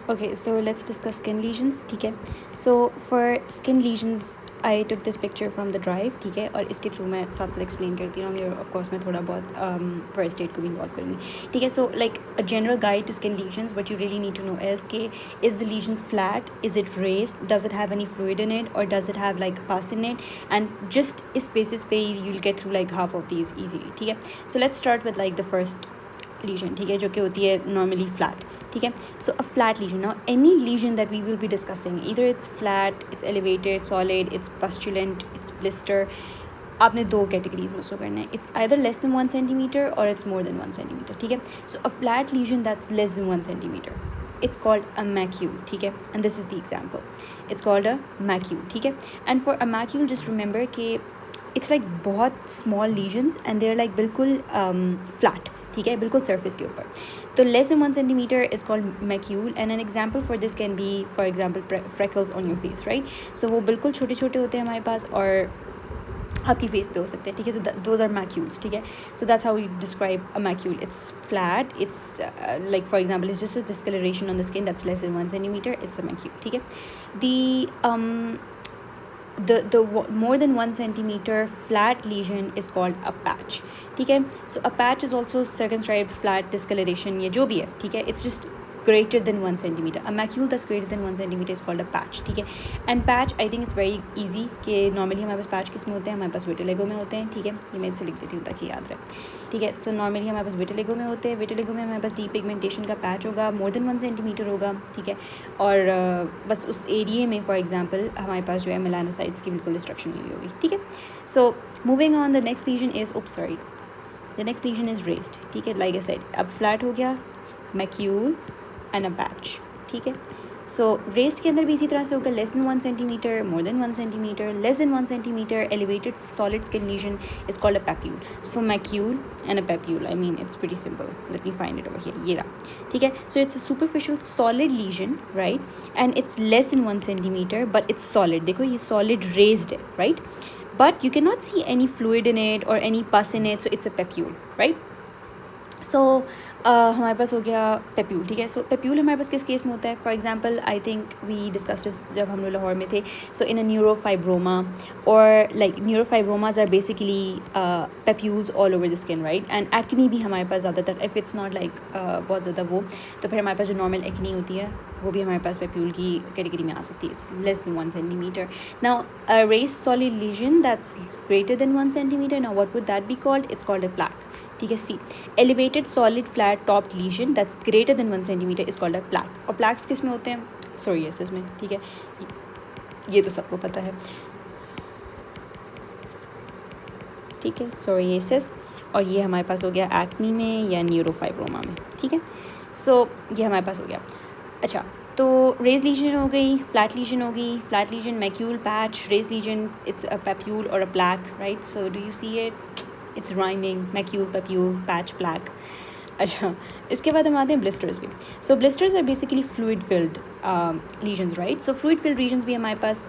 Okay, so let's discuss skin lesions. ठीक है, so for skin lesions I took this picture from the drive. ठीक है, और इसके थ्रू मैं साथ साथ एक्सप्लेन करती रहूँगी और ऑफ कोर्स मैं थोड़ा बहुत फर्स्ट एड को भी इन्वॉल्व करूँगी. ठीक है, so like a general guide to skin lesions, what you really need to know is the lesion flat, is it raised, does it have any fluid in it, or does it have like pus in it, and just इस basis पे you'll get through like half of these easily. ठीक है, so let's start with like the first lesion. ठीक है, जो कि होती है normally flat. ठीक है, so a flat lesion. Now any lesion that we will be discussing, either it's flat, it's elevated, solid, it's pustulent, it's blister, आपने दो कैटेगरीज में उसको करना है. It's either less than 1 centimetre और इट्स मोर देन 1 सेंटीमीटर. ठीक है, so a flat lesion that's less than 1 centimetre, it's called a macule. ठीक है, and this is the example, it's called a macule. ठीक है, and for a macule just remember कि it's like बहुत small lesions and they're like बिल्कुल flat. ठीक है, बिल्कुल सरफेस के ऊपर. तो less than 1 centimetre is called macule, and an example for this can be for example freckles on your face, right. So वो बिल्कुल छोटे छोटे होते हैं हमारे पास और आपकी फेस पे हो सकते हैं. ठीक है, सो दोज आर मैक्यूल्स. ठीक है, so that's how you describe a macule. It's flat, it's like for example it's just a discolouration on the skin that's less than 1 centimetre, it's a macule. ठीक है, the more than 1 centimeter flat lesion is called a patch. ठीक है, so a patch is also circumscribed flat discoloration या जो भी है. ठीक है, it's just greater than 1 centimeter. A macule that's greater than 1 centimeter is called a patch. ठीक है, and patch I think it's very easy कि normally हमारे पास patch किस में होते हैं, हमारे पास vitiligo में होते हैं. ठीक है, ये मैं इससे लिख देती हूँ ताकि याद रहे. ठीक है, so normally हमारे पास vitiligo में होते हैं. vitiligo में हमारे पास depigmentation का patch होगा, more than 1 centimeter होगा. ठीक है, और बस उस एरिए में फॉर एग्जाम्पल हमारे पास जो है मेलानोसाइट्स की बिल्कुल डिस्ट्रक्शन नहीं होगी. ठीक है, so moving on, the next lesion is sorry the next lesion is raised. ठीक है, लाइक आई सेड अब फ्लैट हो गया, मैक्यूल एंड अ पैच. ठीक है, सो रेस्ट के अंदर भी इसी तरह से होगा, less than 1 centimetre, more than 1 centimetre, less than 1 centimetre, elevated solid skin lesion is called a papule. So macule and a papule, I mean it's pretty simple. Let me find it over here, ये रहा. ठीक है, so it's a superficial solid lesion, right, and it's less than 1 centimetre but it's solid. देखो ये solid raised है, right, but you cannot see any fluid in it or any pus in it, so it's a papule, right. सो हमारे पास हो गया papule. ठीक है, सो papule हमारे पास किस केस में होता है, for example I think we discussed जब हम लोग लाहौर में थे. सो इन अ न्यूरोफाइब्रोमा और like neurofibromas are basically papules all over the skin, right, and acne भी हमारे पास ज़्यादातर, इफ़ इट्स नॉट लाइक बहुत ज़्यादा वो, तो फिर हमारे पास जो नॉर्मल एक्नी होती है वो भी हमारे पास पेप्यूल की कैटेगरी में आ सकती है. It's less than 1 centimetre. Now a raised solid lesion that's greater than 1 centimetre, now what would that be called, it's called a plaque. ठीक है, see elevated solid flat top lesion that's greater than 1 centimetre is called a plaque. और plaques किस में होते हैं, psoriasis में. ठीक है, ये तो सबको पता है. ठीक है, सोरियासिस, और ये हमारे पास हो गया एक्नी में या न्यूरोफाइब्रोमा में. ठीक है, सो ये हमारे पास हो गया. अच्छा, तो रेज लीजन हो गई, फ्लैट लीजन हो गई. Flat lesion macule, patch, raised lesion it's a papule और a plaque, right. So do you see it, it's rhyming, macule, papule, patch, plaque. अच्छा, इसके बाद हम आते हैं ब्लिस्टर्स भी. So blisters are basically fluid filled lesions, right. So fluid filled regions भी हमारे पास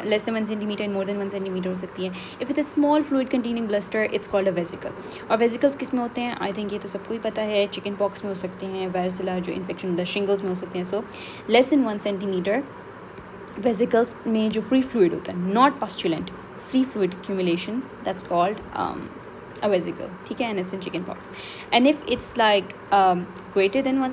less than 1 centimetre and more than 1 centimetre हो सकती है. If it a small fluid containing blister it's called a vesicle. और vesicles किस में होते हैं, आई थिंक ये तो सबको ही पता है, चिकन पॉक्स में हो सकते हैं, वायरसिला जो इन्फेक्शन होता है शिंगल्स में हो सकते हैं. So less than 1 centimetre vesicles में जो फ्री फ्लूइड होता है, not पस्चुलेंट, free fluid accumulation, that's called a vesicle. ठीक है, and it's in chicken pox. And if it's like greater than 1